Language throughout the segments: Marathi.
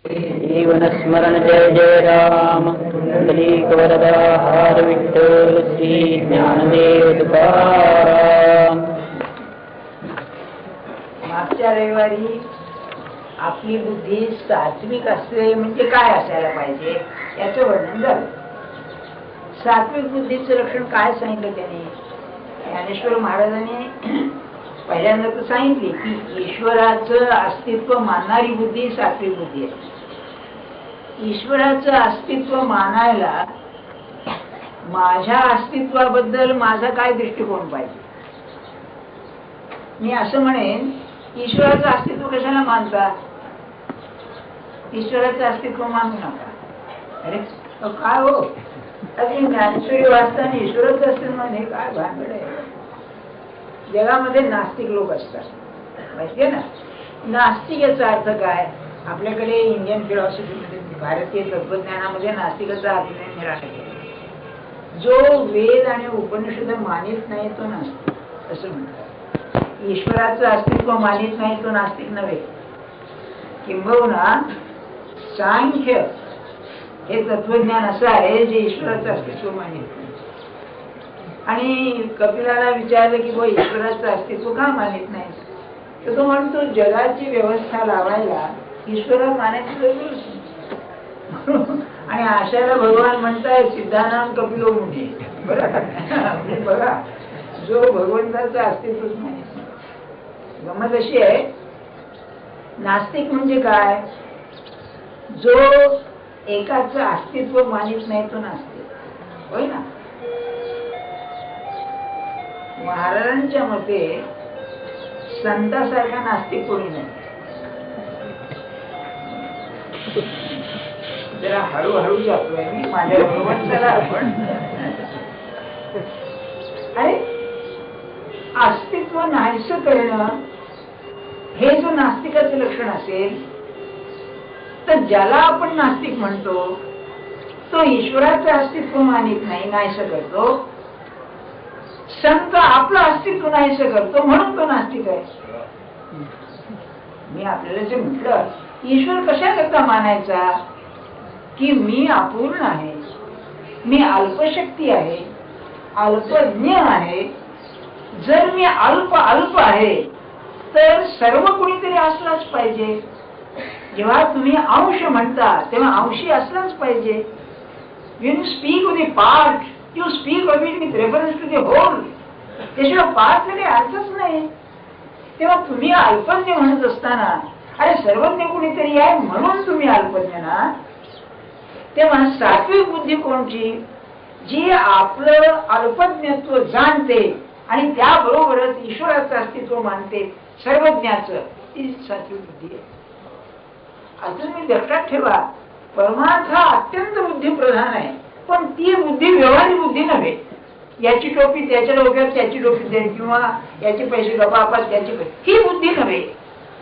जीवन स्मरण जय जय राम पुंडलीक वरदा हर विठ्ठल श्री ज्ञानदेव तुकाराम. मागच्या रविवारी आपली बुद्धी सात्विक असते म्हणजे काय असायला पाहिजे याचं वर्णन झालं. सात्विक बुद्धीचं लक्षण काय सांगितलं त्याने? ज्ञानेश्वर महाराजांनी पहिल्यांदा तर सांगितले की ईश्वराचं अस्तित्व मानणारी बुद्धी सात्विक बुद्धी आहे. ईश्वराचं अस्तित्व मानायला माझ्या अस्तित्वाबद्दल माझा काय दृष्टिकोन पाहिजे? मी असं म्हणेन, ईश्वराचं अस्तित्व कशाला मानता? ईश्वराचं अस्तित्व मानू नका. अरे काय हो, अगदी ज्ञानेश्वरी वाचताना ईश्वराचं अस्तित्व म्हणजे काय भानगड आहे? जगामध्ये नास्तिक लोक असतात माहितीये ना. नास्तिक याचा अर्थ काय? आपल्याकडे इंडियन फिलॉसॉफीमध्ये भारतीय तत्वज्ञानामध्ये नास्तिकाचा अर्थ निराशा, जो वेद आणि उपनिषद मानित नाही तो नास्तिक असं म्हणतात. ईश्वराचं अस्तित्व मानित नाही तो नास्तिक नव्हे. किंबहुना सांख्य हे तत्वज्ञान असं आहे जे ईश्वराचं अस्तित्व मानित नाही. आणि कपिलाला विचारलं की ईश्वराचं अस्तित्व का मानित नाही? तर तो म्हणतो जगाची व्यवस्था लावायला ईश्वरा मानायची गरज नाही. आणि आशाला भगवान म्हणताय सिद्धानाम कपिलो मुनी. बरं बघा, जो भगवंताचं अस्तित्वच मानित नाही. गमत अशी आहे, नास्तिक म्हणजे काय? जो एकाचं अस्तित्व मानित नाही तो नास्तिक होय ना. महाराजांच्या मते संतासारखा नास्तिक कोणी नाही. जरा हळूहळू जातोय मी माझ्या भगवंताला आपण. अरे अस्तित्व नाहीसं करणं हे जो नास्तिकाचं लक्षण असेल, तर ज्याला आपण नास्तिक म्हणतो तो ईश्वराचं अस्तित्व मानित नाही, नाहीसं करतो. संत आपलं अस्तित्व नाहीसं करतो म्हणून तो नास्तिक आहे. मी आपल्याला जे म्हटलं, ईश्वर कशा करता मानायचा? की मी अपूर्ण आहे, मी अल्पशक्ती आहे, अल्पज्ञ आहे. जर मी अल्प आहे तर सर्व कुणीतरी असलाच पाहिजे. जेव्हा तुम्ही अंश म्हणता तेव्हा अंशी असलाच पाहिजे. When you speak of the part, you speak of it with reference to the whole. त्याशिवाय पार्टला काही अर्थच नाही. तेव्हा तुम्ही अल्पज्ञ म्हणत असताना अरे सर्वज्ञ कुणीतरी आहे म्हणून तुम्ही अल्पज्ञ ना. तेव्हा सात्विक बुद्धी कोणची? जी आपलं अल्पज्ञत्व जाणते आणि त्याबरोबरच ईश्वराचं अस्तित्व मानते, सर्वज्ञाचं, ती सात्विक बुद्धी आहे. आता तुम्ही लक्षात ठेवा, परमार्थ हा अत्यंत बुद्धिप्रधान आहे, पण ती बुद्धी व्यवहारिक बुद्धी नव्हे. याची टोपी त्याच्या डोक्यात, त्याची टोपी दे, किंवा याचे पैसे गपापास त्याचे पैसे, ही बुद्धी नव्हे.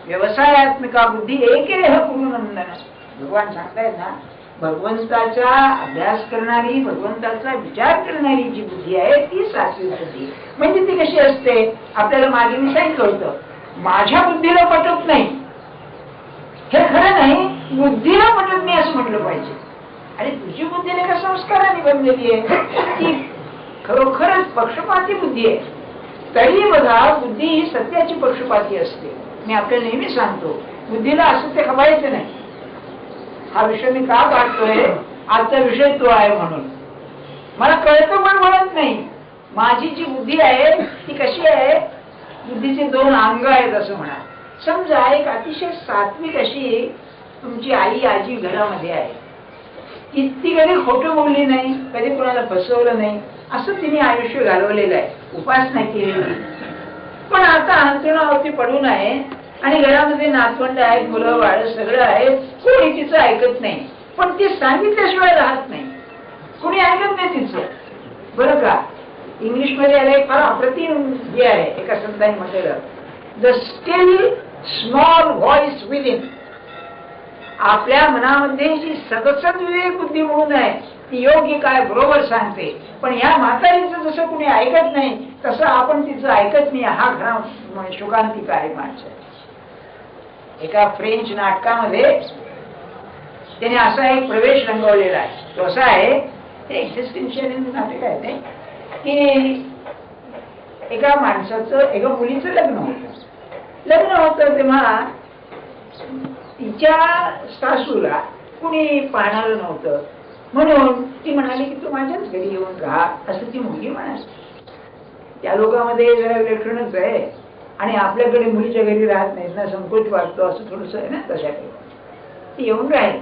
व्यवसायात्मिका बुद्धी एकेह पूर्णनंदन. भगवान सांगतायत ना, भगवंताचा अभ्यास करणारी, भगवंताचा विचार करणारी जी बुद्धी आहे ती सात्विक बुद्धी. म्हणजे ती कशी असते? आपल्याला मागे मी सांगितलं होतं, माझ्या बुद्धीला पटत नाही हे खरं नाही, बुद्धीला पटत नाही असं म्हटलं पाहिजे. आणि तुझी बुद्धीने का संस्काराने बनलेली आहे, ती खरोखरच पक्षपाती बुद्धी आहे. तरी बघा, बुद्धी ही सत्याची पक्षपाती असते. मी आपल्याला नेहमी सांगतो, बुद्धीला असत्य खपायचं नाही. हा विषय मी का काढतोय? आजचा विषय तो आहे म्हणून. मला कळतं पण म्हणत नाही. माझी जी बुद्धी आहे ती कशी आहे? बुद्धीचे दोन अंग आहेत असं म्हणा. समजा एक अतिशय सात्विक अशी तुमची आई आजी घरामध्ये आहे. ती कधी खोटं बोलली नाही, कधी कोणाला फसवलं नाही, असं तिने आयुष्य घालवलेलं आहे, उपासना केलेली. पण आता अंतरावरती पडून आहे आणि घरामध्ये नातवंड आहेत, मुलं बाळ सगळं आहे, कोणी तिचं ऐकत नाही. पण ती सांगितल्याशिवाय राहत नाही, कोणी ऐकत नाही तिचं. बरं का, इंग्लिशमध्ये आलं एक फार अप्रतिम जे आहे, एका संतांनी म्हटलेलं, the still small voice within. आपल्या मनामध्ये जी सदसद विवेक बुद्धी म्हणून आहे ती योग्य काय बरोबर सांगते. पण या म्हातारीचं जसं कुणी ऐकत नाही तसं आपण तिचं ऐकत नाही. हा खरा शोकांतिक आहे माणसं. एका फ्रेंच नाटकामध्ये त्याने असा एक प्रवेश रंगवलेला आहे. तो असा आहे, एक्झिस्टेन्शियल नाटक आहे ते, की एका माणसाचं एका मुलीचं लग्न होतं तेव्हा तिच्या सासूला कुणी पाहणार नव्हतं, म्हणून ती म्हणाली की तू माझ्याच घरी येऊन राहा, असं ती मुलगी म्हणाली. त्या लोकांमध्ये जरा विलक्षणच आहे, आणि आपल्याकडे मुलीच्या घरी राहत नाहीत ना, संकोच वाटतो, असं थोडस आहे ना. तशाकडे ती येऊन राहील.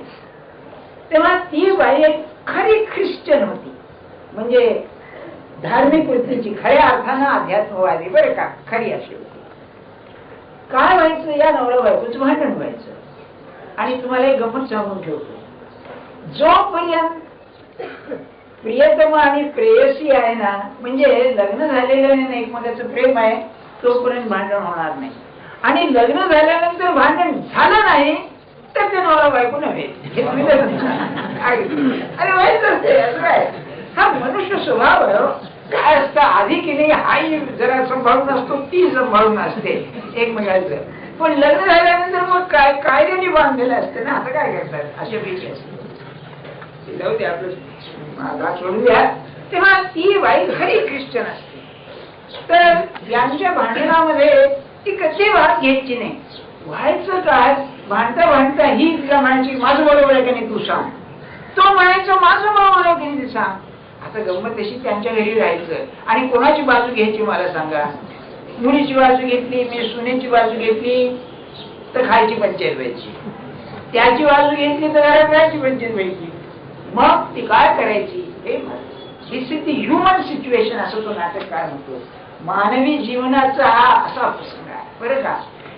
तेव्हा ती बाई एक खरी ख्रिश्चन होती, म्हणजे धार्मिक वृत्तीची, खऱ्या अर्थानं अध्यात्मवादी, बरं का, खरी अशी होती. काय व्हायचं, या नवरा बायकोचं भांडण व्हायचं. आणि तुम्हाला एक गंमत सांगून ठेवतो, जोपर्यंत प्रियतम आणि प्रेयसी आहे ना, म्हणजे लग्न झालेलं आणि एकमेकाचं प्रेम आहे, तोपर्यंत भांडण होणार नाही. आणि लग्न झाल्यानंतर भांडण झालं नाही तर ते नवरा बायको नव्हे. अरे वाईट असते, असं काय, हा मनुष्य स्वभाव आहे. काय असतं, आधी की नाही हाही जरा सांभाळून असतो, ती सांभाळून असते एकमेकांचं. पण लग्न झाल्यानंतर मग काय कायद्याने बांधलेलं असते ना. आता काय करतात, अशा पैकी असते. जाऊ दे, आपलं सोडून द्या. तेव्हा ती बाई खरी ख्रिश्चन असते. तर यांच्या भांडणामध्ये ती कधी भाग घ्यायची नाही. व्हायचं काय, भांडता भांडता ही तिला म्हणायची माझं बरोबर आहे का नाही तू सांग, तो म्हणायचं माझं बरोबर आहे की नाही सांग. आता गंमत तशी त्यांच्या घरी राहायचं, आणि कोणाची बाजू घ्यायची मला सांगा. मुलीची बाजू घेतली, मी सुनेची बाजू घेतली तर खायची पंचायत व्हायची, त्याची बाजू घेतली तर घराची पंचायत व्हायची. मग ती काय करायची, दिस इज द ह्युमन सिच्युएशन, असं तो नाटककार म्हणतो. मानवी जीवनाचा हा असा प्रसंग आहे, बरं का.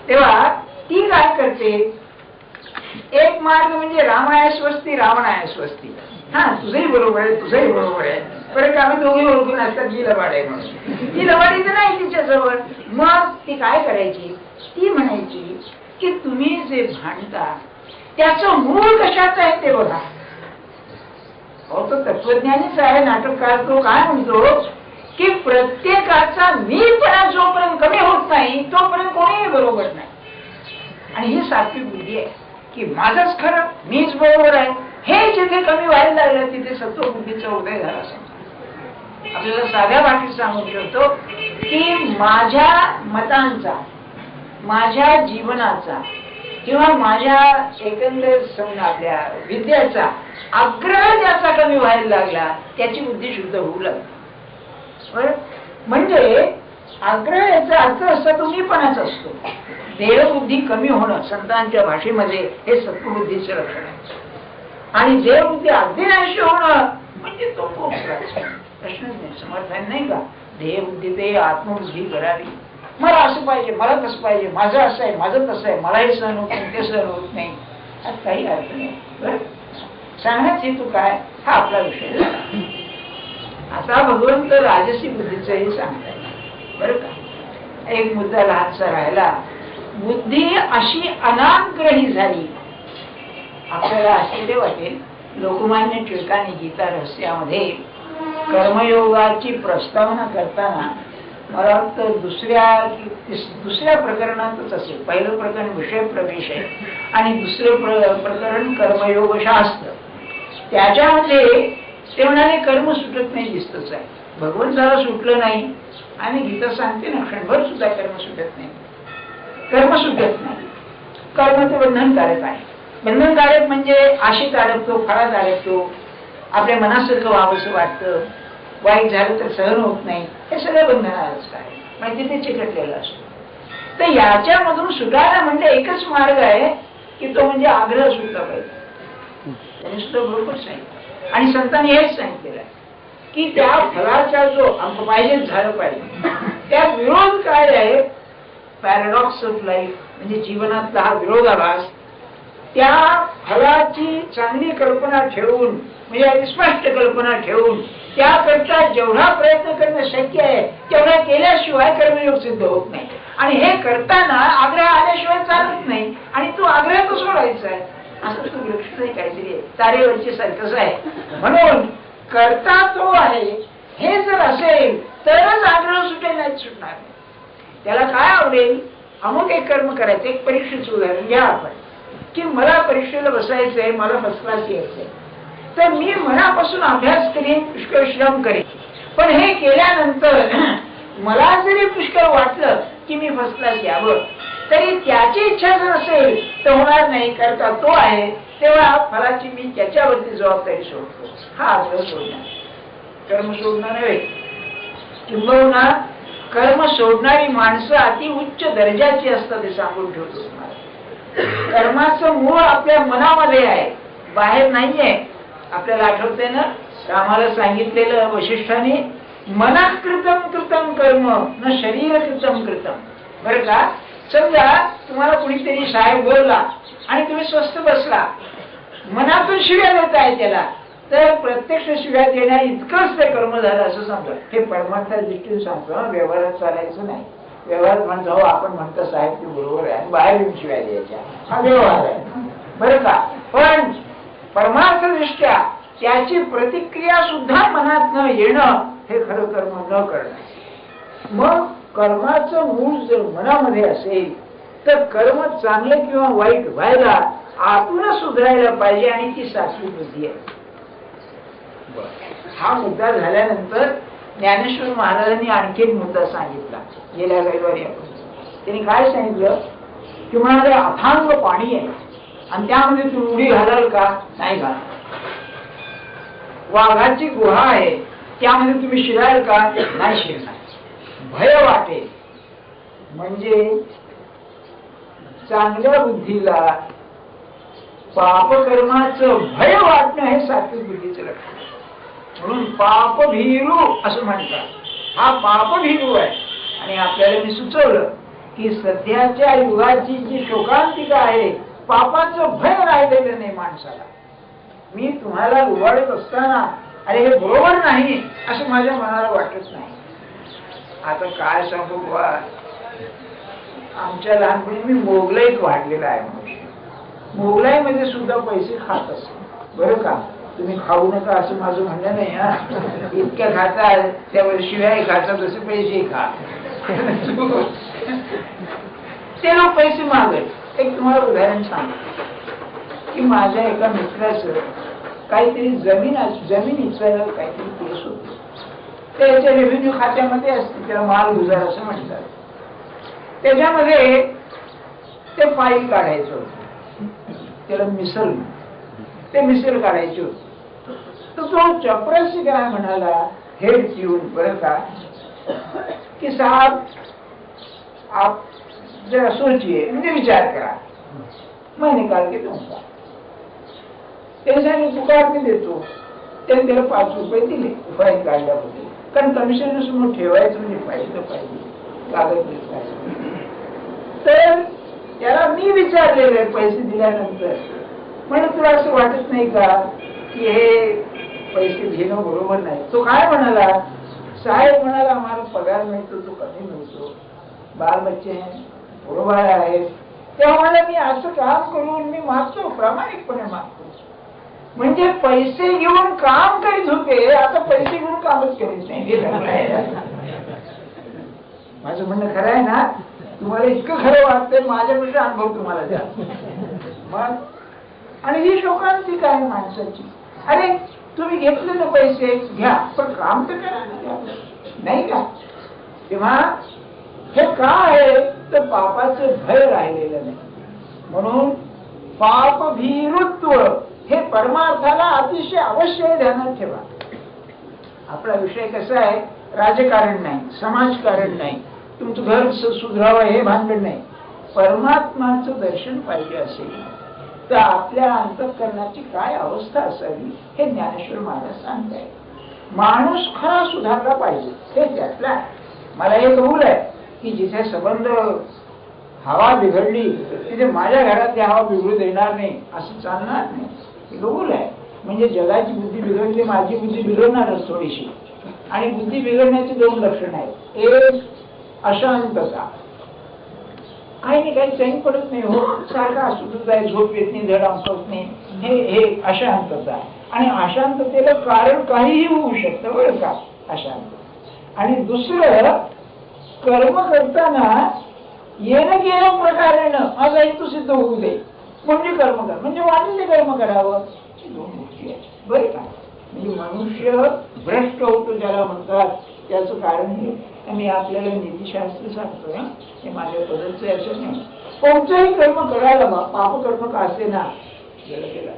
तेव्हा ती काय करते, एक मार्ग म्हणजे रामाया स्वस्ती रावणाया स्वस्ती. हा, तुझंही बरोबर आहे, तुझंही बरोबर आहे, बरं का. आम्ही दोघे ओळखून असतात जी लबाड आहे म्हणून. ती लबाडी तर नाही तिच्याजवळ. मग ती काय करायची, ती म्हणायची की तुम्ही जे भांडता त्याचं मूळ कशाचं आहे ते बघा. तो तत्वज्ञानीच आहे नाटककार. तो काय म्हणतो की प्रत्येकाचा मीपणा जोपर्यंत कमी होत नाही तोपर्यंत कोणीही बरोबर नाही. आणि ही सात्विक बुद्धी आहे की माझंच खरं, मीच बरोबर आहे. हे जिथे कमी व्हायला लागलं तिथे सत्वबुद्धीचा उदय झाला. आपल्याला साध्या भाषेत सांगू शकतो की माझ्या मतांचा, माझ्या जीवनाचा किंवा माझ्या एकंदर आपल्या विद्याचा आग्रह ज्याचा कमी व्हायला लागला त्याची बुद्धी शुद्ध होऊ लागली. म्हणजे आग्रह याचा अर्थ असा तो मीपणाच असतो. देहबुद्धी कमी होणं संतांच्या भाषेमध्ये हे सत्वबुद्धीचे लक्षण आहे. आणि देहबुद्धी अगदी नाहीशी होणं म्हणजे तो प्रश्नच नाही. समर्थन नाही का, देहबुद्धी ते आत्मबुद्धी करावी. मला असं पाहिजे, मला तसं पाहिजे, माझं असं आहे, माझं तसं आहे, मला हे सहन होत नाही, ते सहन होत नाही, आज काही अर्थ नाही. बरं, सांगण्याचा हेतू काय, हा आपला विषय. आता भगवंत राजसी बुद्धीचंही सांगताय, बरं का. एक मुद्दा लहानसा राहिला, बुद्धी अशी अनाग्रही झाली. आपल्याला आश्चर्य वाटेल, लोकमान्य टिळकांनी गीता रहस्यामध्ये कर्मयोगाची प्रस्तावना करताना मला वाटतं दुसऱ्या प्रकरणातच असेल. पहिलं प्रकरण विषय प्रवेश आहे आणि दुसरं प्रकरण कर्मयोग शास्त्र. त्याच्यामध्ये ते म्हणाले कर्म सुटत नाही दिसतच आहे. भगवंताला सुटलं नाही आणि गीता सांगते ना क्षणभर सुद्धा कर्म सुटत नाही. कर्म सुटत नाही. कर्म ते बंधनकारक आहे. बंधनकारक म्हणजे आशेत अडकतो, फळात अडकतो, आपल्या मनासारखं व्हावंसं वाटतं, वाईट झालं तर सहन होत नाही, हे सगळं बंधनाच आहे. म्हणजे तिथे चिकटलेलं असतो. तर याच्यामधून सुटायला म्हणजे एकच मार्ग आहे की तो म्हणजे आग्रह सुटला पाहिजे. त्यांनी सुद्धा बरोबर सांगितलं आणि संतांनी हेच सांगितलेलं आहे की त्या फळाचा जो पाहिजेच झालं पाहिजे, त्या विरोध काय आहे, पॅराडॉक्स ऑफ लाईफ, म्हणजे जीवनातला हा विरोधाभास. त्या फळाची चांगली कल्पना ठेवून, म्हणजे स्पष्ट कल्पना ठेवून त्याकरता जेवढा प्रयत्न करणं शक्य आहे तेवढा केल्याशिवाय कर्मयोग सिद्ध होत नाही. आणि हे करताना आग्रह आल्याशिवाय चालत नाही. आणि तो आग्रह तो सोडायचा आहे, असं तो लक्ष नाही, काहीतरी तारेवरची सारखंच आहे. म्हणून करता तो आहे हे जर असेल तरच आग्रह सुटेल, नाही सुटणार. त्याला काय आवडेल, अमुक एक कर्म करायचं. एक परीक्षेचं उदाहरण घ्या आपण. की मला परीक्षेला बसायचंय, मला फर्स्ट क्लास यायचंय, तर मी मनापासून अभ्यास करीन, पुष्कळ श्रम करेन. पण हे केल्यानंतर मला जरी पुष्कळ वाटलं की मी फर्स्ट क्लास यावं, तरी त्याची इच्छा जर असेल तर होणार नाही, करता तो आहे. तेव्हा फलाची मी त्याच्यावरती जबाबदारी सोडतो. हा आग्रह सोडणार, कर्म सोडणार नव्हे. किंबहुना कर्म सोडणारी माणसं अति उच्च दर्जाची असतात हे सांगून ठेवतो तुम्हाला. कर्माचं मूळ आपल्या मनामध्ये आहे, बाहेर नाहीये. आपल्याला आठवतंय ना रामाला सांगितलेलं वशिष्ठाने, मनात कृतम कृतम कर्म न शरीर कृतम कृतम. बरं का, समजा तुम्हाला कुणीतरी साहेब बोलला आणि तुम्ही स्वस्थ बसला, मनातून शिव्या देताय त्याला, तर प्रत्यक्ष शिव्या देण्या इतकंच ते कर्म झालं असं समजा. हे परमार्थाच्या दृष्टीने सांगतो, व्यवहारात चालायचं नाही. व्यवहारात म्हणतो हो आपण म्हणतो साहेब ते बरोबर आहे आणि बाहेर येऊन शिव्या द्यायच्या, हा व्यवहार आहे. बरं का, पण परमार्थ दृष्ट्या त्याची प्रतिक्रिया सुद्धा मनात न येणं हे खरं कर्म न करणं. मग कर्माचं मूळ जर मनामध्ये असेल तर कर्म चांगलं किंवा वाईट व्हायला आतूनच सुधारायला पाहिजे, आणि ती सात्विक बुद्धी आहे. हा मुद्दा झाल्यानंतर ज्ञानेश्वर महाराजांनी आणखी एक मुद्दा सांगितला गेल्या रविवारी. त्यांनी काय सांगितलं की म्हणाले अथांग पाणी आहे आणि त्यामध्ये तू उडी घालाल का? नाही घाल. वाघाची गुहा आहे त्यामध्ये तुम्ही शिराल का? नाही शिरणार. भय वाटे म्हणजे चांगल्या बुद्धीला पापकर्माचं भय वाटणं हे सात्विक बुद्धीचं लक्षण. म्हणून पापभीरू असं म्हणतात. हा पापभीरू आहे. आणि आपल्याला मी सुचवलं की सध्याच्या युगाची जी शोकांतिका आहे, पापाचं भय राहिलेलं नाही माणसाला. मी तुम्हाला उभाडत असताना अरे हे बरोबर नाही असं माझ्या मनाला वाटत नाही. आता काय सांगू बुवा, आमच्या लहानपणी मी मोगलाईत वाढलेला आहे. मोगलाईमध्ये सुद्धा पैसे खात असतो. बरं का, तुम्ही खाऊ नका असं माझं म्हणणं नाही. हा, इतक्या खाता त्यावर शिवाय खाता तसे पैसे खा. ते लोक पैसे मागत. एक तुम्हाला उदाहरण सांगतो की माझ्या एका मित्राचं काहीतरी जमिनीचं काहीतरी केस होते. त्याच्या रेव्हेन्यू खात्यामध्ये असते, त्याला माल गुजार असं म्हणतात. त्याच्यामध्ये ते फाईल काढायचं होतं, त्याला ते मिसल काढायचे होते. तर तो चपरासी काय म्हणाला, हेड पिऊन, बरं का, की साहब आप जरा सोचिए, म्हणजे विचार करा, मैं निकाल के दूंगा. त्याच्याने पुकारते देतो. त्याने त्याला 5 रुपये दिले फाईल काढल्याबद्दल. कारण कमिशन समोर ठेवायचं म्हणजे पाहिजे पाहिजे कागद. तर त्याला मी विचारलेले पैसे दिल्यानंतर, म्हणून तुला असं वाटत नाही का की हे पैसे घेणं बरोबर नाही? तो काय म्हणाला, साहेब म्हणाला आम्हाला पगार मिळतो तो कमी मिळतो, बाल बच्चे हैं, बरोबर आहे. तेव्हा मला मी असं काम करून मी मागतो, प्रामाणिकपणे मागतो. म्हणजे पैसे घेऊन काम करीत होते, आता पैसे घेऊन कामच करीत नाही. माझं म्हणणं खरं आहे ना? तुम्हाला इतकं खरं वाटतंय, माझ्यापेक्षा अनुभव तुम्हाला द्या. मग आणि ही शोकांतिका आहे माणसाची. अरे तुम्ही घेतले ना पैसे घ्या, पण काम तर करा नाही का? तेव्हा हे का आहे तर पापाचं भय राहिलेलं नाही. म्हणून पापभीरुत्व हे परमार्थाला अतिशय अवश्य ध्यानात ठेवा. आपला विषय कसा आहे, राजकारण नाही, समाजकारण नाही, तुमचं घर सुधरावं हे भानगड नाही. परमात्माचं दर्शन पाहिजे असेल तर आपल्या अंतःकरणाची काय अवस्था असावी हे ज्ञानेश्वर महाराज सांगताय. माणूस खरा सुधारला पाहिजे हे त्यातला. मला हे कबूल आहे की जिथे संबंध हवा बिघडली तिथे माझ्या घरातली हवा बिघडू देणार नाही असं चालणार नाही. हे कबूल आहे. म्हणजे जगाची बुद्धी बिघडली, माझी बुद्धी बिघडणारच थोडीशी. आणि बुद्धी बिघडण्याचे 2 लक्षण आहेत. एक अशांतता, काही नाही काही चैन पडत नाही, हो सारखा असतच आहे, झोप येत नाही, धड आमकत नाही, हे अशांतता. आणि अशांततेला कारण काहीही होऊ शकतं बरं का, अशांत. आणि दुसरं, कर्म करताना येणं गेलं प्रकारेनं माझा हेतू सिद्ध होऊ दे, म्हणजे कर्म करा, म्हणजे वाटेल ते कर्म करावं. ही दोन गोष्टी आहेत बरे का. म्हणजे मनुष्य भ्रष्ट होतो ज्याला म्हणतात, त्याचं कारण हे मी आपल्याला नीतिशास्त्र सांगतोय. हे माझ्या बदलचं असं नाही. कोणतंही कर्म करायला पापकर्म का असे ना,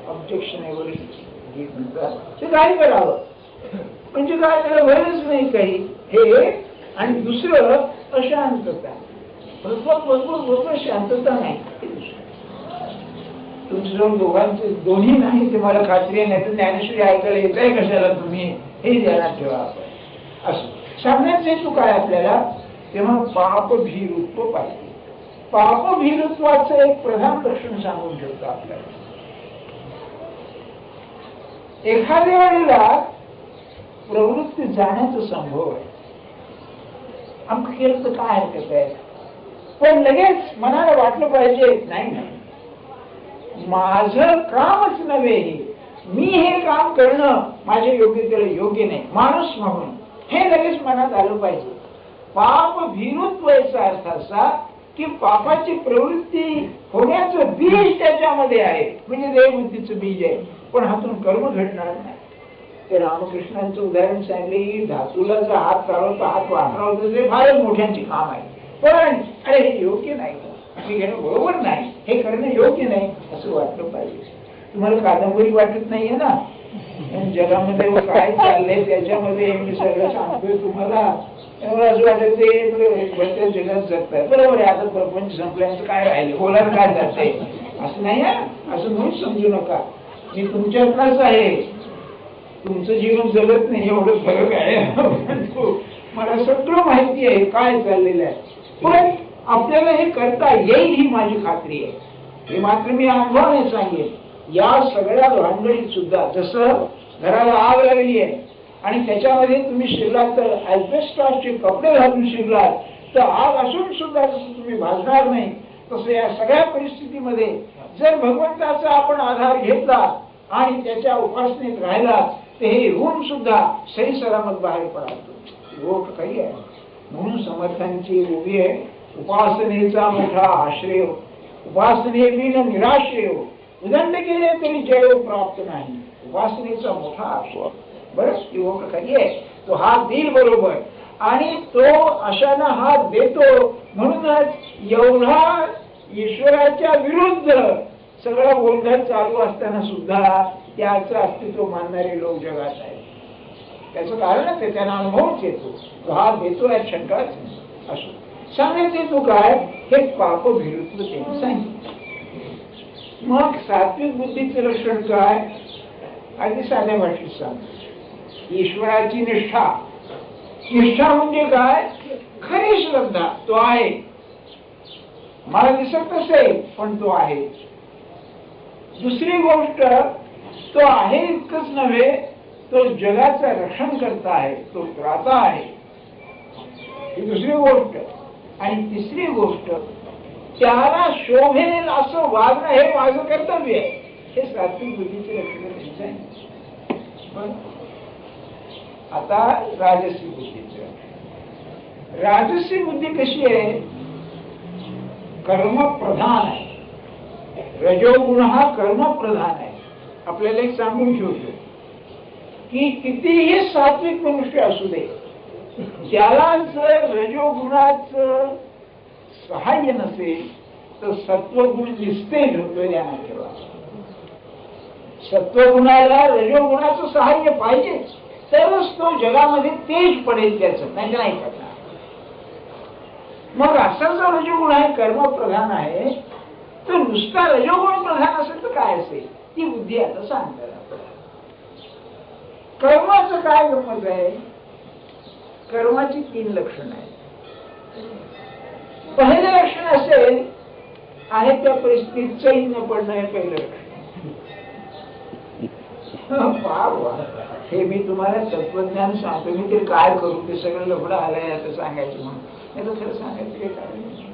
ऑब्जेक्शन आहे वगैरे म्हणतात, ते काय करावं म्हणजे काय, त्याला भरच नाही काही हे. आणि दुसरं अशांतता, बरोबर शांतता नाही. तुमच्याजवळ दोघांचे दोन्ही नाही ते मला खात्री नाही, तर ज्ञानेश्वरी ऐकायला येत आहे कशाला तुम्ही, हे ध्यानात ठेवा. असं सांगण्याचं हेतू काय आपल्याला, तेव्हा पापभीरुत्व पाहिजे. पापभीरुत्वाचं एक प्रधान लक्षण सांगून ठेवतो आपल्याला. एखाद्या वेळेला प्रवृत्ती जाण्याचा संभव आहे, आमचं केलं तर काय हरकत आहे, पण लगेच मनाला वाटलं पाहिजे नाही नाही माझं कामच नव्हे, मी हे काम करणं माझ्या योग्यतेला योग्य नाही माणूस म्हणून, हे लगेच मनात आलं पाहिजे. पाप भीरुत्व याचा अर्थ असा की पापाची प्रवृत्ती होण्याचं बीज त्याच्यामध्ये आहे, म्हणजे देवबुद्धीचं बीज आहे, पण हातून कर्म घडणार नाही. ते रामकृष्णांचं उदाहरण सांगले, धातूला जर हात चालवतो, हात वापरावतो, ते फारच मोठ्यांची काम आहे, पण अरे हे योग्य नाही, हे घेणं बरोबर नाही, हे करणं योग्य नाही असं वाटलं पाहिजे. तुम्हाला कादंबरी वाटत नाहीये ना, जगामध्ये काय चाललंय त्याच्यामध्ये मी सगळं सांगतोय तुम्हाला, असं वाटत ते जगात जगताय. बरोबर आहे, आता प्रपंच संपल्याचं काय राहिले, बोलायला काय जाते असं नाही आहे, असं म्हणून समजू नका. मी तुमच्यातलाच आहे, तुमचं जीवन जगत नाही एवढं फरक आहे, मला सगळं माहिती आहे काय चाललेलं आहे, पण आपल्याला हे करता येईल ही माझी खात्री आहे. हे मात्र मी अनुभवाने सांगेन. या सगळ्या भानगडीत सुद्धा जसं घराला आग लागली आहे आणि त्याच्यामध्ये तुम्ही शिरलात तर ॲस्बेस्टॉसचे कपडे घालून शिरलात तर आग असून सुद्धा जसं तुम्ही भाजणार नाही, तसं या सगळ्या परिस्थितीमध्ये जर भगवंताचा आपण आधार घेतला आणि त्याच्या उपासनेत राहिला तर हे होऊन सुद्धा सही सलामत बाहेर पडाल. गोष्ट काही आहे. म्हणून समर्थांची उभी आहे, उपासनेचा मोठा आश्रय, उपासने बिन निराश्रय, उदंड केले तरी जय प्राप्त नाही, उपासनेचा मोठा आश्रय. बरं ती गोष्ट खरी आहे. तो हात देईल बरोबर आणि तो अशानं हात देतो, म्हणूनच एवढा ईश्वराच्या विरुद्ध सगळा गोंधळ चालू असताना सुद्धा त्याचं अस्तित्व मानणारे लोक जगात आहेत. त्याचं कारणच आहे, त्यांना अनुभवच येतो, तो हात देतो यात शंकाच असो. सांगायचे तो काय, हे पाप भिरुत्व त्यांनी सांगितलं. मग सात्विक बुद्धीचं लक्षण काय, अगदी साध्या भाषेत सांग, ईश्वराची निष्ठा. निष्ठा म्हणजे काय, खरी श्रद्धा. तो आहे, मला दिसत नसेल पण तो आहे. दुसरी गोष्ट, तो आहे इतकंच नव्हे, तो जगाचं रक्षण करता आहे, तो त्राता आहे, ही दुसरी गोष्ट. आणि तिसरी गोष्ट, त्याला शोभेल असं वागणं हे माझं कर्तव्य आहे. हे सात्विक बुद्धीचे लक्षण आहे. आता राजसी बुद्धीचं. राजसी बुद्धी कशी आहे, कर्मप्रधान आहे. रजोगुण हा कर्मप्रधान आहे. आपल्याला एक सांगून ठेवतो की कितीही सात्विक मनुष्य असू दे, त्याला जर रजोगुणाचं सहाय्य नसेल तर सत्वगुण निस्तेज होतोय. ध्यानात ठेवा, सत्वगुणाला रजोगुणाचं सहाय्य पाहिजे तरच तो जगामध्ये तेज पडेल, त्याचं नाही नाही पडणार. मग असा जो रजोगुण आहे, कर्मप्रधान आहे, तो नुसता रजोगुण प्रधान असेल तर काय असेल, ती बुद्धी आता सांगतात. कर्माचं काय गमत आहे, कर्माची 3 लक्षणं आहेत. पहिलं लक्षण असेल, आहे त्या परिस्थितीत चैन न पडणं, हे पहिलं लक्षण. हे मी तुम्हाला तत्वज्ञान सांगतो, मी ते काय करू, ते सगळं लफडं आलंय आता सांगायचं म्हणून, नाही तर खरं सांगायचं काही कारण नाही.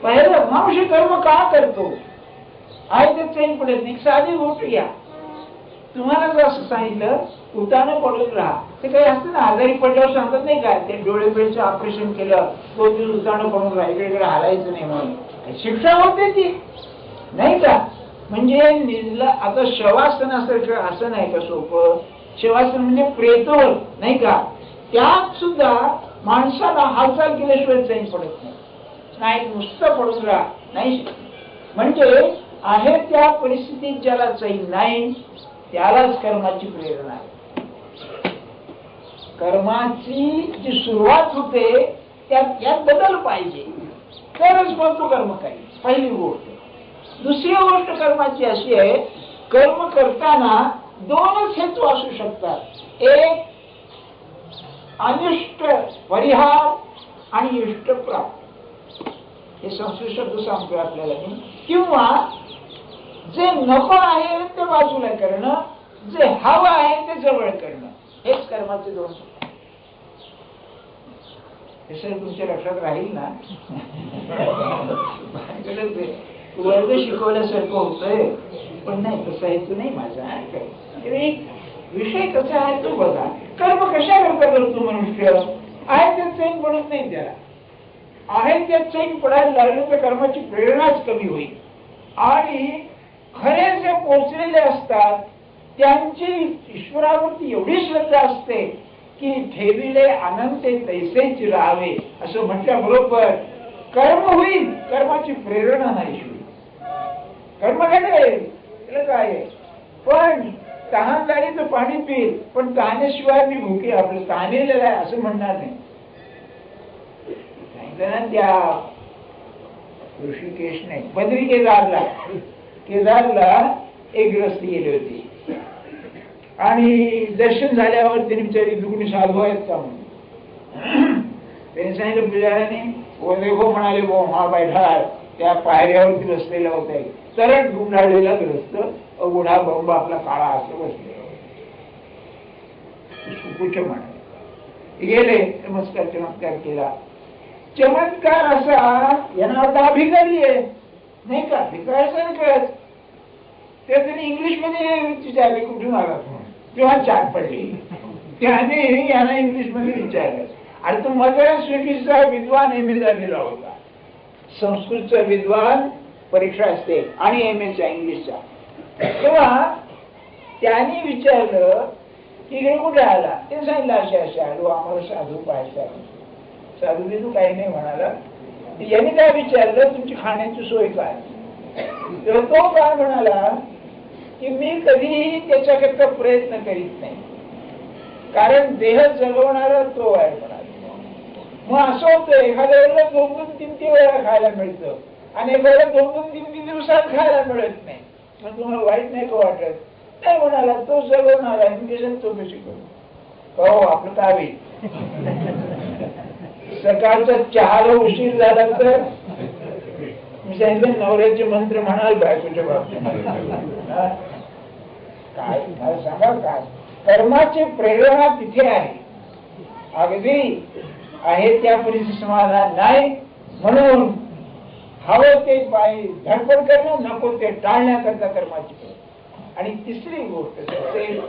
पहिलं, मनुष्य कर्म का करतो, आहे ते चैन पडत नाही. साधी गोष्ट घ्या, तुम्हाला जर असं सांगितलं उतानं पडून राहा, ते काही असतं ना, आजारी पडल्यावर सांगत नाही काय, ते डोळे पेडचं ऑपरेशन केलं, 2 दिवस उतानं पडून राहा, इकडे हालायचं नाही म्हणून शिक्षा होते ती, नाही का. म्हणजे आता शवासनासारखं आसन आहे का सोपं? शवासन म्हणजे प्रेतोल नाही का? त्यात सुद्धा माणसाला हालचाल केल्याशिवाय चैन पडत नाही, नुसतं पडून राहा नाही. म्हणजे आहे त्या परिस्थितीत ज्याला चैन नाही त्यालाच कर्माची प्रेरणा आहे. कर्माची जी सुरुवात होते त्यात बदल पाहिजे तरच मग तो कर्म करेल, पहिली गोष्ट. दुसरी गोष्ट कर्माची अशी आहे, कर्म करताना दोनच हेतू असू शकतात. एक अनिष्ट परिहार आणि इष्ट प्राप्त. हे संस्कृत शब्द सांगतोय आपल्याला. किंवा जे नको आहे ते बाजूला करणं, जे हवं आहे ते जवळ करणं, हेच कर्माचे दोन. हे सर तुमच्या लक्षात राहील ना? वर्ग शिकवल्यासारखं होतंय पण नाही, तसा हेतू नाही माझा. एक विषय कसा आहे तो बघा. कर्म कशा करतो मनुष्य? आहे त्यात चैन पडत नाही त्याला. आहे त्यात चैन पडायला लागलं तर कर्माची प्रेरणाच कमी होईल. आणि खरे जे पोचलेले असतात त्यांची ईश्वरावरती एवढी श्रद्धा असते की ठेविले अनंते तैसेच राहावे असं म्हटल्याबरोबर कर्म होईल, कर्माची प्रेरणा नाही. कर्म घडेल त्याला काय? पण तहान लागली तर पाणी पिईल, पण तहानेशिवाय मी भुके आपलं तहानेलेलं आहे असं म्हणणार नाही. त्या ऋषिकेश नाही, बद्री केदारला एक ग्रस्ती गेली होती आणि दर्शन झाल्यावर त्यांनी विचारली दुगणी साधू आहेत का म्हणून. त्यांनी सांगितलं पुजाऱ्याने, वो देखो म्हणाले, वो हा बैठा त्या पायऱ्यावरती बसलेला होता तरच गुंडाळलेला ग्रस्त गुढा बंब आपला काळा असं बसलेला सुकुच म्हणाले. गेले चमत्कार केला. चमत्कार असा यांना अर्थ भिकारी आहे नाही का? भिकारीच ते त्यांनी इंग्लिश मध्ये विचारले कुठून आला तेव्हा चाट पडली. त्याने यांना इंग्लिश मध्ये विचारलं. आणि तो मद्रास युनिव्हर्सिटीचा विद्वान एम.ए. झालेला होता. संस्कृतचा विद्वान परीक्षा असते आणि एम.ए.च्या इंग्लिशच्या. तेव्हा त्यांनी विचारलं की इकडे कुठे आला? ते सांगितलं अशा अशा आलो, आम्हाला साधू पाहायचा. साधू बिधू काही नाही म्हणाला. यांनी काय विचारलं तुमची खाण्याची सोय काय? तर तो काय म्हणाला की मी कधीही त्याच्याकरता प्रयत्न करीत नाही, कारण देह जगवणारा तो आहे म्हणाला. मग असं होतं एखाद्या वेळेला 2-3 वेळा खायला मिळतं आणि एखाद्या 2-3 दिवसात खायला मिळत नाही. मग तुम्हाला वाईट नाही का वाटत? नाही म्हणाला, तो जगवणार आहे मी तो कशी करू? हो आपलं काय होईल? सकाळचा चहाला उशीर झाला तर मी सांगितलं नवऱ्याचे मंत्र म्हणाल बायकोच्या बाबतीत. काय मला सांगा, काय कर्माची प्रेरणा तिथे आहे. अगदी आहे त्या परिस्थिती समाधान नाही म्हणून हवं ते धडपड करणं, नको ते टाळण्याकरता कर्माची प्रेरणा. आणि तिसरी गोष्ट असेल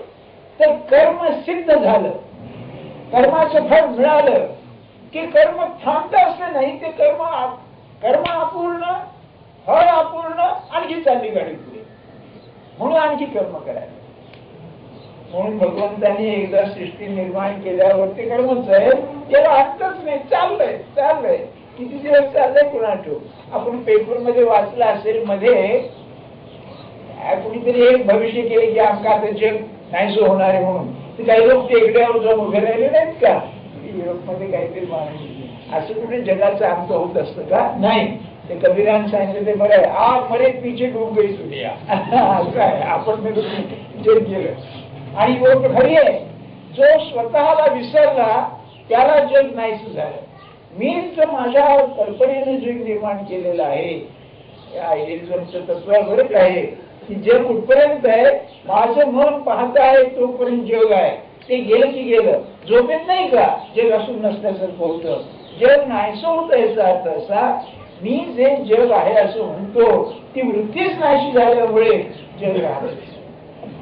तर कर्म सिद्ध झालं, कर्माचं फळ मिळालं की कर्म थांबत असलं नाही. ते कर्म अपूर्ण, फळ अपूर्ण, आणखी चालली गाडी पुढे म्हणून आणखी कर्म करायला. म्हणून भगवंतांनी एकदा सृष्टी निर्माण केल्यावर ते कर्मच आहे, याला अंतच नाही. चाललंय किती दिवस चाललंय कुणाठो. आपण पेपर मध्ये वाचलं असेल, मध्ये कुणीतरी एक भविष्य केले की आमका आता जग नाहीसं होणार आहे म्हणून. ते काही लोक टेकड्यावर जाऊन उभे राहिले नाहीत का? युरोप मध्ये काहीतरी माणूस असं कुठे जगाचं आमचं होत असतं का? नाही. ते कबीराने सांगितलं ते बरं आहे, आप मरे पीछे डूब गई दुनिया असं आहे. आपण जग गेलं. आणि गोष्ट खरी आहे, जो स्वतःला विसरला त्याला जग नाहीच झालं. मी जर माझ्या कल्पनेने जग निर्माण केलेलं आहे, या आयडियलिझमचं तत्व बरंच आहे की जग कुठपर्यंत आहे, माझं मन पाहत आहे तोपर्यंत जग आहे. ते गेलं की गेलं. झोपेत नाही का जग असून नसल्यासारखं होतं. जग नाहीसं होतं याचा अर्थ असा, मी जे जग आहे असं म्हणतो ती वृत्तीच नाहीशी झाल्यामुळे जग राहत.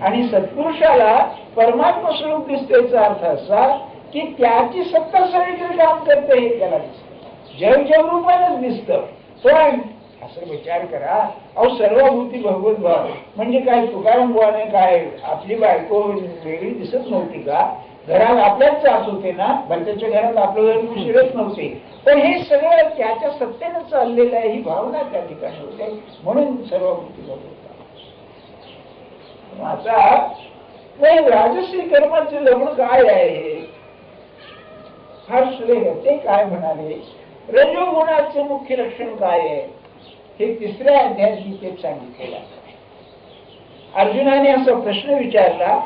आणि सत्पुरुषाला परमात्मा स्वरूप दिसतेचा अर्थ असा की त्याची सत्ता सगळीकडे काम करते हे त्याला दिसतं. जग जग रूपानेच दिसतं, पण असं विचार करा. अहो सर्वभूती भगवत भाव म्हणजे काय? तुकाराम बुवाने काय आपली बायको वेगळी दिसत नव्हती का? घरात आपल्याच जात होते ना, भरताच्या घरात आपलं घर शिरत नव्हते. पण हे सगळं त्याच्या सत्तेनं चाललेलं आहे, ही भावना त्या ठिकाणी होते, म्हणून सर्वभूती भगवत भाव. आता राजश्री कर्माचे लग्न काय आहे? फार सुरेख. ते काय म्हणाले? रजोगुणाचे मुख्य लक्षण काय आहे हे 3ऱ्या अध्यायात गीतेत सांगितलेलं आहे. अर्जुनाने असा प्रश्न विचारला.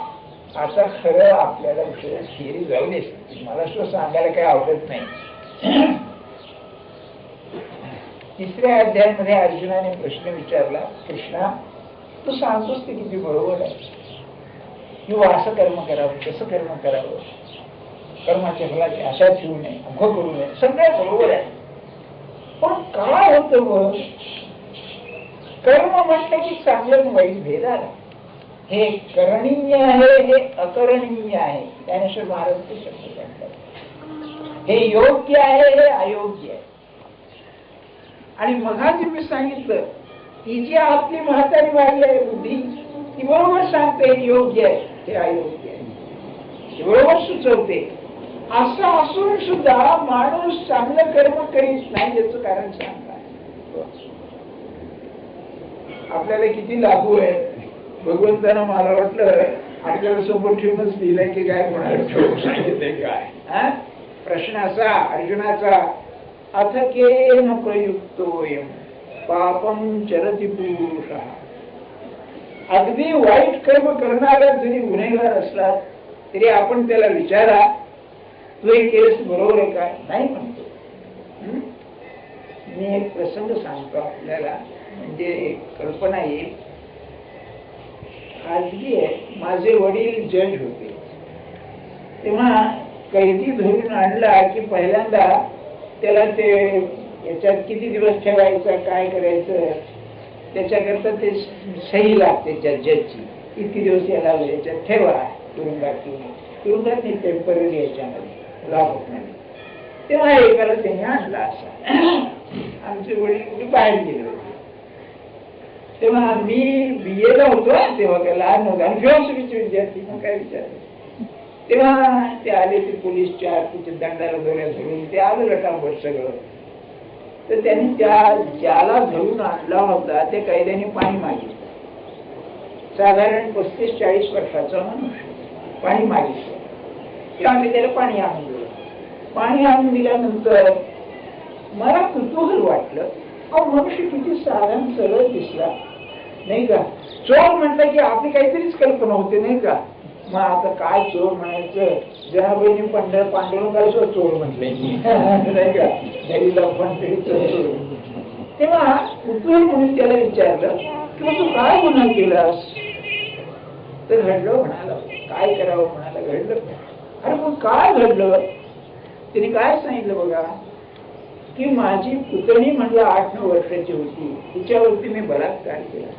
आता खरं आपल्याला थिअरी जाऊ दे, मला सुद्धा सांगायला काही आवडत नाही. 3ऱ्या अध्यायामध्ये अर्जुनाने प्रश्न विचारला, कृष्णा तू सांगतोस ते किती बरोबर आहे, किंवा असं कर्म करावं, तसं कर्म करावं, कर्माच्या फलाची आशा ठेवू नये, अभ्य करू नये, सगळं बरोबर आहे. पण काय होतं मग? कर्म म्हटलं की चांगलं वाईट भेद आला. हे करणीय आहे, हे अकरणीय आहे, ज्ञानेश्वर महाराज ते शब्द सांगतात. हे योग्य आहे, हे अयोग्य आहे. आणि मगाशी मी सांगितलं ती जी आपली म्हातारी बाई आहे बुद्धी, ती बरोबर सांगते हे योग्य आहे, हे अयोग्य आहे, ती बरोबर सुचवते. असं असून सुद्धा माणूस चांगलं कर्म करीत नाही, याचं कारण सांगतात. आपल्याला किती लागू आहे. भगवंतानं मला वाटलं आपल्याला समोर ठेवूनच लिहिलंय की काय, कोणाला ठेवून सांगितलंय काय. प्रश्न असा अर्जुनाचा, अथ केन प्रयुक्तोयम पापम चरति पुरुषः. अगदी वाईट कर्म करणारा जरी गुन्हेगार असला तरी आपण त्याला विचारा, तू हे केस बरोबर आहे काय? नाही म्हणतो. मी एक प्रसंग सांगतो आपल्याला, म्हणजे एक कल्पना येईल. खाजगी आहे. माझे वडील जज होते. तेव्हा कैदी धरून आणला की पहिल्यांदा त्याला ते याच्यात किती दिवस ठेवायचं, काय करायचं, त्याच्याकरता ते सही लागते जजची. इतकी दिवस याला याच्यात ठेवा, तुरुंगात टेम्पररी याच्यामध्ये लॉक मध्ये. तेव्हा एकाला त्याने आणला असा. आमचे वडील बाहेर गेले होते. तेव्हा मी BA ला होतो, तेव्हा काय लहान नव्हतं, आणि फिलॉसॉफीचे विद्यार्थी, मग काय विचारलं. तेव्हा ते आले, ते पोलीस चार तिथे दंडाला दोऱ्या धरून ते आलं रटांवर सगळं. तर त्यांनी ज्याला धरून आणला होता त्या कैद्याने पाणी मागितलं. साधारण 35-40 वर्षाचा मनुष्य पाणी मागितलं. आम्ही त्याला पाणी आणून दिलं. पाणी आणून दिल्यानंतर मला कुतूहल वाटलं, मनुष्य किती साधारण सरळ दिसला नाही का. चोर म्हटलं की आपली काहीतरीच कल्पना होते नाही का. मग आता काय चोर म्हणायचं, जनाबाईंनी पांडुरंगाला सुद्धा चोर म्हटले नाही का, घरीला पण तरी चोर. तेव्हा कुतूहल म्हणून त्याला विचारलं की तू काय गुन्हा केलास? तर घडलं म्हणाला. काय करावं म्हणाला, घडलं. अरे मग काय घडलं? तिने काय सांगितलं बघा, की माझी पुतणी म्हटलं 8-9 वर्षाची होती, तिच्यावरती मी बलात्कार केला.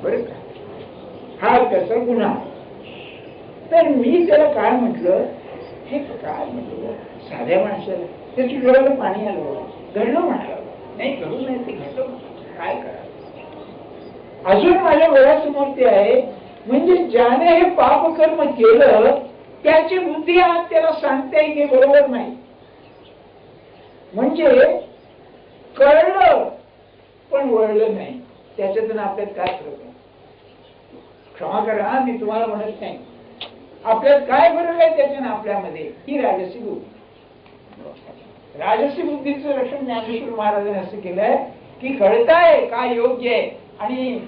बरं का, हा कसा गुन्हा. तर मी त्याला काय म्हटलं, हे काय म्हटलं साध्या माणसाला, त्याच्या डोळ्याला पाणी आलं, घडलं म्हणाला. नाही घडू नाही, ते घडलं, काय करा. अजून माझ्या डोळ्यासमोर ते आहे. म्हणजे ज्याने हे पापकर्म केलं त्याची बुद्धी आज त्याला सांगते की बरोबर नाही. म्हणजे कळलं पण वळलं नाही. त्याच्यातून आपल्यात काय फरक आहे? क्षमा करा, मी तुम्हाला म्हणत नाही. आपल्यात काय फरक आहे त्याच्यानं आपल्यामध्ये? ही राजसी बुद्धी. राजसी बुद्धीचं रक्षण ज्ञानेश्वर महाराजांनी असं केलंय की कळताय काय योग्य आहे आणि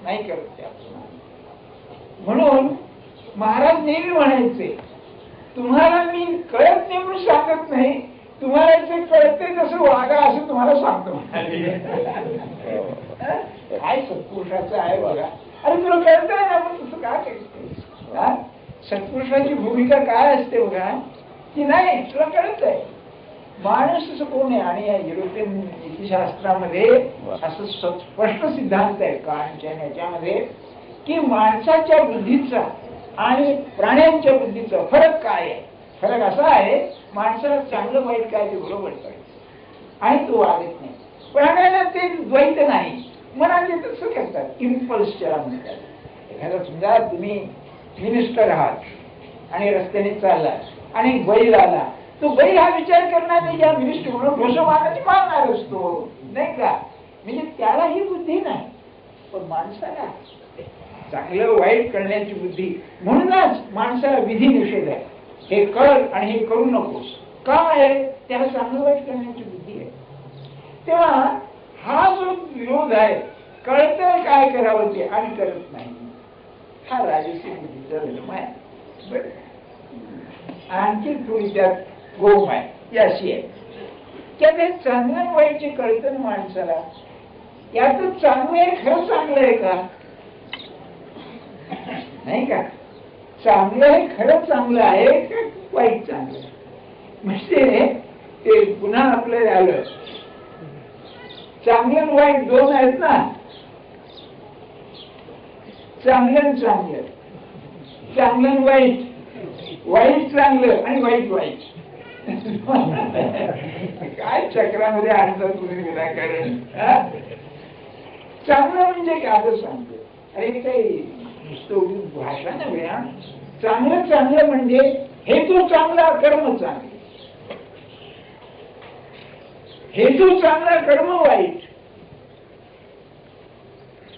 नाही कळत. म्हणून महाराज नेहमी म्हणायचे, तुम्हाला मी कळत नाही म्हणून सांगत नाही, तुम्हाला जे कळते जसं वागा असं तुम्हाला सांगतो. काय सत्पुरुषाचं आहे बघा. अरे तुला कळतंय ना, पण तसं काय करते. सत्पुरुषाची भूमिका काय असते बघा, की नाही तुला कळत आहे. माणूस असं कोण आहे. आणि युरोपियन नीतिशास्त्रामध्ये असं स्पष्ट सिद्धांत आहे कांच्या ह्याच्यामध्ये, की माणसाच्या बुद्धीचा आणि प्राण्यांच्या बुद्धीचा फरक काय आहे. फरक असा आहे, माणसाला चांगलं वाईट काय ते बरोबर कळतं आणि तो वागत नाही. प्राण्याला ते द्वैत नाही, मनाने तसं करतात, इम्पल्स त्याला म्हणतात. एखादा समजा तुम्ही मिनिस्टर आहात आणि रस्त्याने चाललात आणि बैल आला, तो बैल हा विचार करणार नाही या मिनिस्टर म्हणून घोष मारणार असतो, नाही का? म्हणजे त्याला ही बुद्धी नाही. पण माणसाला चांगलं वाईट करण्याची बुद्धी, म्हणूनच माणसाला विधी निषेध आहे. हे कर आणि हे करू नकोस. का आहे? त्याला चांगलं वाईट करण्याची बुद्धी आहे. तेव्हा हा जो विरोध आहे, कळतं काय करावं ते आणि करत नाही, हा राजसी बुद्धीचा धर्म आहे. आणखी थोडी त्यात गोम आहे, ती अशी आहे की ते चांगलं वाईटचे कळतं ना माणसाला. यातच चांगलं आहे, खरं चांगलं आहे का? नाही का? चांगलं आहे, खरं चांगलं आहे का वाईट चांगलं? म्हणजे ते पुन्हा आपल्याला आलं, चांगलं आणि वाईट दोन आहेत ना. चांगलं आणि चांगलं, चांगलं आणि वाईट, वाईट चांगलं आणि वाईट वाईट. काय चक्रामध्ये आणतात तुम्ही विनाकारण. चांगलं म्हणजे काय असं सांगतो? अरे काही नुसतं भाषा नव्हे. चांगलं चांगलं म्हणजे हेतू चांगला, कर्म चांगले. हेतू चांगला, कर्म वाईट.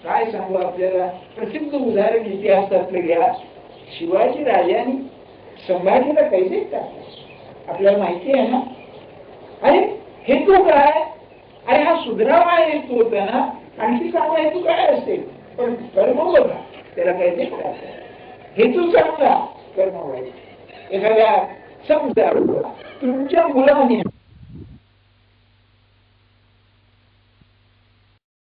काय सांगू आपल्याला? प्रसिद्ध उदाहरण इतिहासातलं घ्या. शिवाजी राजाने संभाजीला कैसे टाकले आपल्याला माहिती आहे ना. अरे हेतू काय? अरे हा सुधरावा हेतू होता ना, आणखी चांगला हेतू काय असेल? पण कर्म बघा, त्याला कैसे टाकले. हेतू चांगला, कर्म वाईट. एखाद्या समजा तुमच्या मुलाने